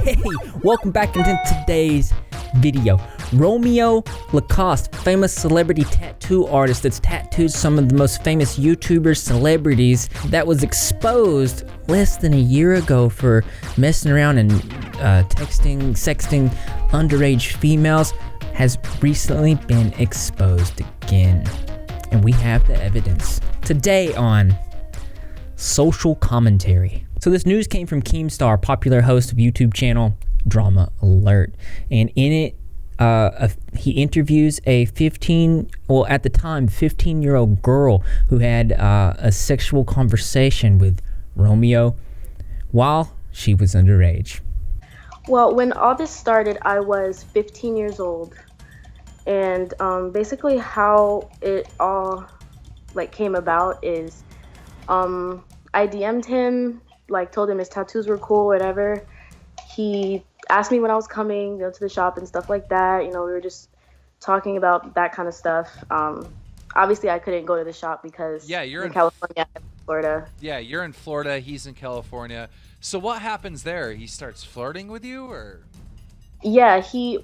Hey, welcome back into today's video. Romeo Lacoste, famous celebrity tattoo artist that's tattooed some of the most famous YouTubers, celebrities, that was exposed less than a year ago for messing around and texting, sexting underage females, has recently been exposed again. And we have the evidence. Today on Social Commentary. So this news came from Keemstar, popular host of YouTube channel Dramaalert, and in it he interviews a 15-year-old girl who had a sexual conversation with Romeo while she was underage. Well, when all this started, I was 15 years old, and basically how it all came about is I DM'd him, told him his tattoos were cool, whatever. He asked me when I was coming, to the shop and stuff like that. We were just talking about that kind of stuff. Obviously, I couldn't go to the shop because you're in California, Florida. Yeah, you're in Florida. He's in California. So what happens there? He starts flirting with you, or? Yeah, he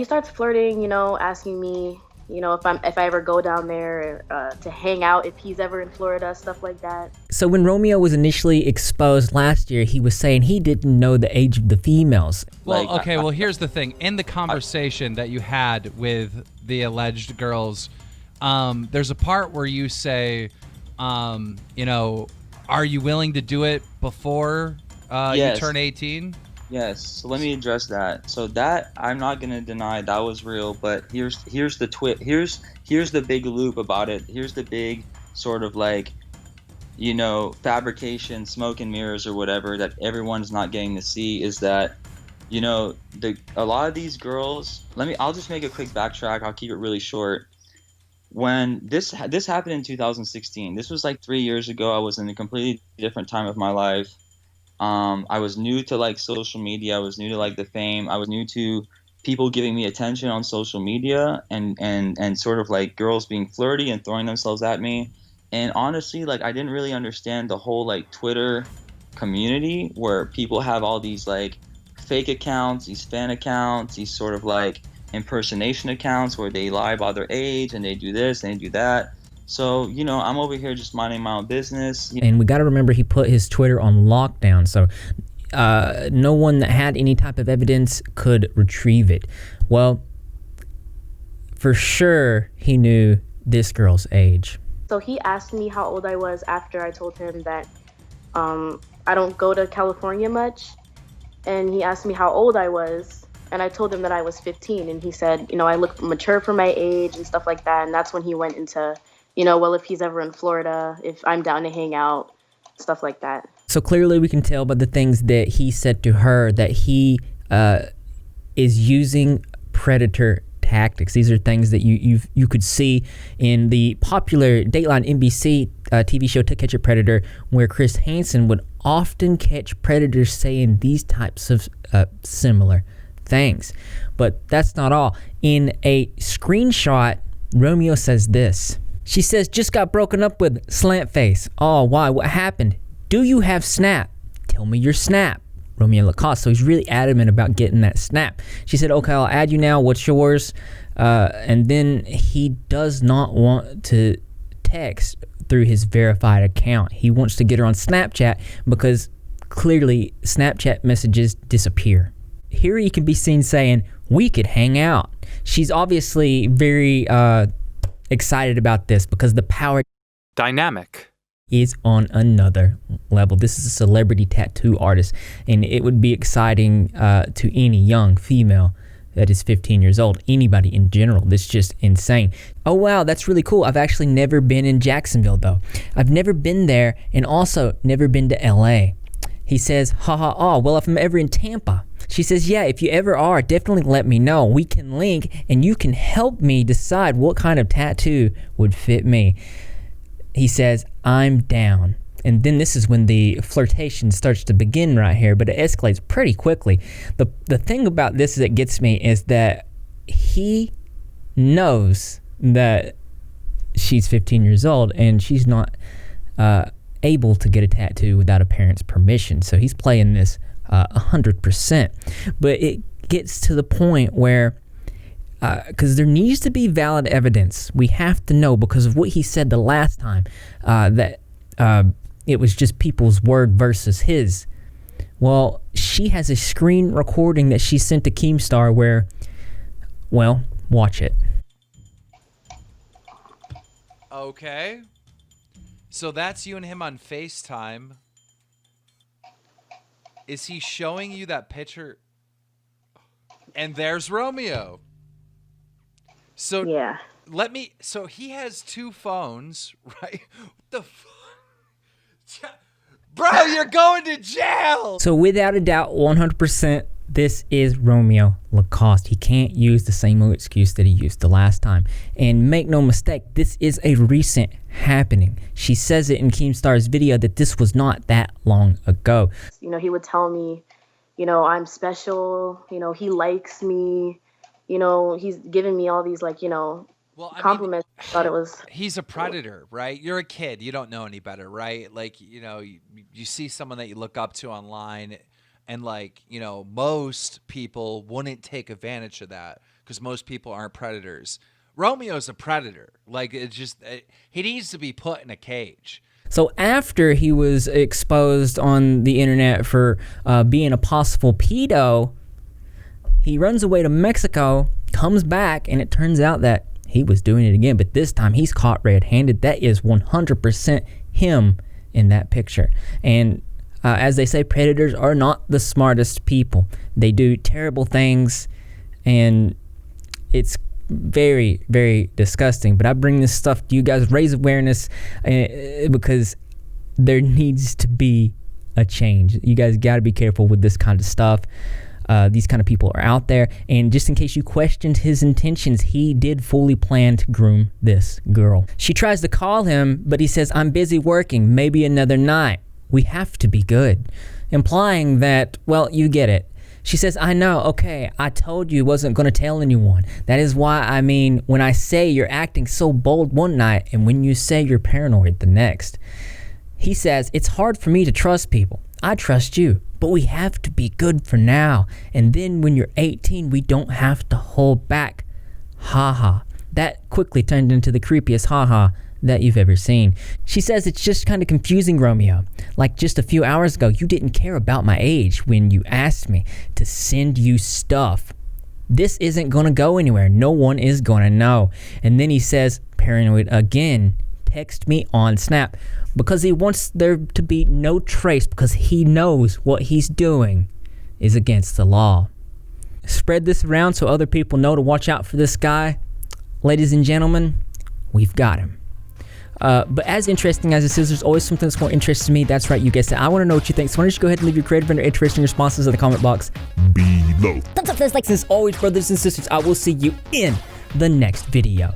starts flirting. Asking me, if I ever go down there to hang out, if he's ever in Florida, stuff like that. So when Romeo was initially exposed last year, he was saying he didn't know the age of the females. Well, okay, well, here's the thing. In the conversation that you had with the alleged girls, there's a part where you say, are you willing to do it before you turn 18? Yes, so let me address that. So that, I'm not gonna deny that was real, but here's the here's the big loop about it. Here's the big sort of fabrication, smoke and mirrors or whatever that everyone's not getting to see is that, a lot of these girls, I'll just make a quick backtrack. I'll keep it really short. When this happened in 2016, this was 3 years ago. I was in a completely different time of my life. I was new to social media. I was new to the fame. I was new to people giving me attention on social media and sort of girls being flirty and throwing themselves at me. And honestly, I didn't really understand the whole Twitter community where people have all these fake accounts, these fan accounts, these sort of impersonation accounts where they lie about their age and they do this and they do that. So, I'm over here just minding my own business. And we got to remember he put his Twitter on lockdown, so no one that had any type of evidence could retrieve it. Well, for sure, he knew this girl's age. So he asked me how old I was after I told him that I don't go to California much. And he asked me how old I was. And I told him that I was 15. And he said, I look mature for my age and stuff like that. And that's when he went into, if he's ever in Florida, if I'm down to hang out, stuff like that. So clearly we can tell by the things that he said to her that he is using predator tactics. These are things that you could see in the popular Dateline NBC TV show To Catch a Predator, where Chris Hansen would often catch predators saying these types of similar things. But that's not all. In a screenshot, Romeo says this. She says, just got broken up with, slant face. Oh, why? What happened? Do you have Snap? Tell me your Snap. Romeo Lacoste. So he's really adamant about getting that Snap. She said, okay, I'll add you now. What's yours? And then he does not want to text through his verified account. He wants to get her on Snapchat because clearly Snapchat messages disappear. Here he can be seen saying, we could hang out. She's obviously very excited about this because the power dynamic is on another level. This is a celebrity tattoo artist, and it would be exciting to any young female that is 15 years old, anybody in general. This is just insane. Oh wow, that's really cool. I've actually never been in Jacksonville though. I've never been there, and also never been to LA. He says, well, if I'm ever in Tampa. She says, yeah, if you ever are, definitely let me know. We can link and you can help me decide what kind of tattoo would fit me. He says, I'm down. And then this is when the flirtation starts to begin right here, but it escalates pretty quickly. The thing about this that gets me is that he knows that she's 15 years old and she's not able to get a tattoo without a parent's permission. So he's playing this 100%. But it gets to the point where, because there needs to be valid evidence. We have to know, because of what he said the last time, that it was just people's word versus his. Well, she has a screen recording that she sent to Keemstar where, well, watch it. Okay. So that's you and him on FaceTime. Is he showing you that picture? And there's Romeo. So Yeah. So he has two phones, right? What the fuck? Bro, you're going to jail! So without a doubt, 100%, this is Romeo Lacoste. He can't use the same old excuse that he used the last time. And make no mistake, this is a recent happening. She says it in Keemstar's video that this was not that long ago. You know, he would tell me, you know, I'm special, you know, he likes me, you know, he's giving me all these, like, you know, compliments. I thought it was... He's a predator, right? You're a kid. You don't know any better, right? Like, you know, you see someone that you look up to online, and, like, you know, most people wouldn't take advantage of that because most people aren't predators. Romeo's a predator. Like, he needs to be put in a cage. So after he was exposed on the internet for being a possible pedo, he runs away to Mexico, comes back, and it turns out that he was doing it again, but this time he's caught red-handed. That is 100% him in that picture. And as they say, predators are not the smartest people. They do terrible things, and it's very, very disgusting. But I bring this stuff to you guys, raise awareness, because there needs to be a change. You guys got to be careful with this kind of stuff. These kind of people are out there, and just in case you questioned his intentions, he did fully plan to groom this girl. She tries to call him, but he says, I'm busy working, maybe another night. We have to be good, implying that, well, you get it. She says, I know, okay, I told you wasn't going to tell anyone. That is why, I mean, when I say you're acting so bold one night, and when you say you're paranoid the next. He says, it's hard for me to trust people. I trust you, but we have to be good for now. And then when you're 18, we don't have to hold back. Ha. That quickly turned into the creepiest ha that you've ever seen. She says it's just kind of confusing, Romeo. Like just a few hours ago, you didn't care about my age when you asked me to send you stuff. This isn't going to go anywhere. No one is going to know. And then he says, paranoid again, text me on Snap. Because he wants there to be no trace, because he knows what he's doing is against the law. Spread this around so other people know to watch out for this guy. Ladies and gentlemen, we've got him. But as interesting as this is, there's always something that's more interesting to me. That's right, you guessed it. I want to know what you think. So why don't you go ahead and leave your creative and interesting responses in the comment box below. Thumbs up for those likes. And as always, brothers and sisters, I will see you in the next video.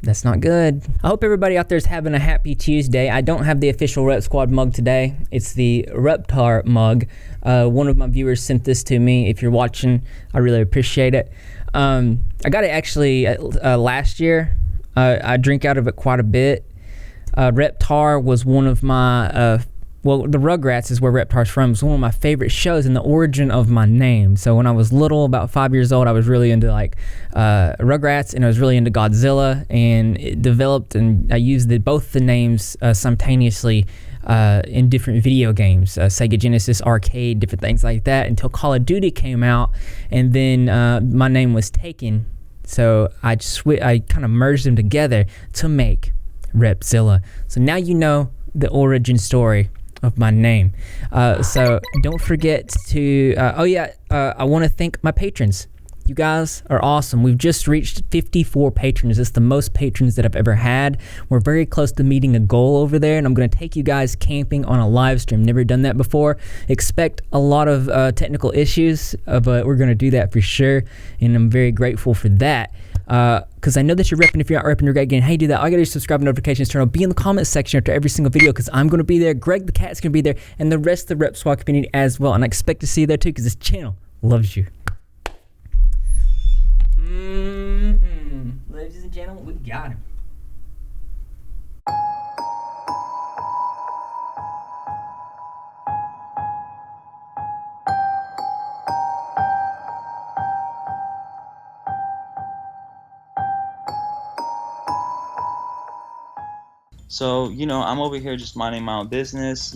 That's not good. I hope everybody out there is having a happy Tuesday. I don't have the official Rep Squad mug today. It's the Reptar mug. One of my viewers sent this to me. If you're watching, I really appreciate it. I got it actually last year. I drink out of it quite a bit. Reptar was one of my the Rugrats is where Reptar's from. It's one of my favorite shows and the origin of my name. So when I was little, about 5 years old, I was really into like Rugrats, and I was really into Godzilla, and it developed, and I used both the names simultaneously in different video games, Sega Genesis, arcade, different things like that, until Call of Duty came out, and then my name was taken. So I kind of merged them together to make Repzilla. So now you know the origin story of my name. So don't forget to I want to thank my patrons. You guys are awesome. We've just reached 54 patrons. It's the most patrons that I've ever had. We're very close to meeting a goal over there, and I'm going to take you guys camping on a live stream. Never done that before. Expect a lot of technical issues, but we're going to do that for sure, and I'm very grateful for that. Because I know that you're repping. If you're not repping, you're great again. How you do that? All you gotta do is subscribe, notifications turn on, be in the comment section after every single video, because I'm gonna be there. Greg the Cat's gonna be there, and the rest of the Rep Squad community as well. And I expect to see you there too, because this channel loves you. Ladies and gentlemen, we got him. So, I'm over here just minding my own business.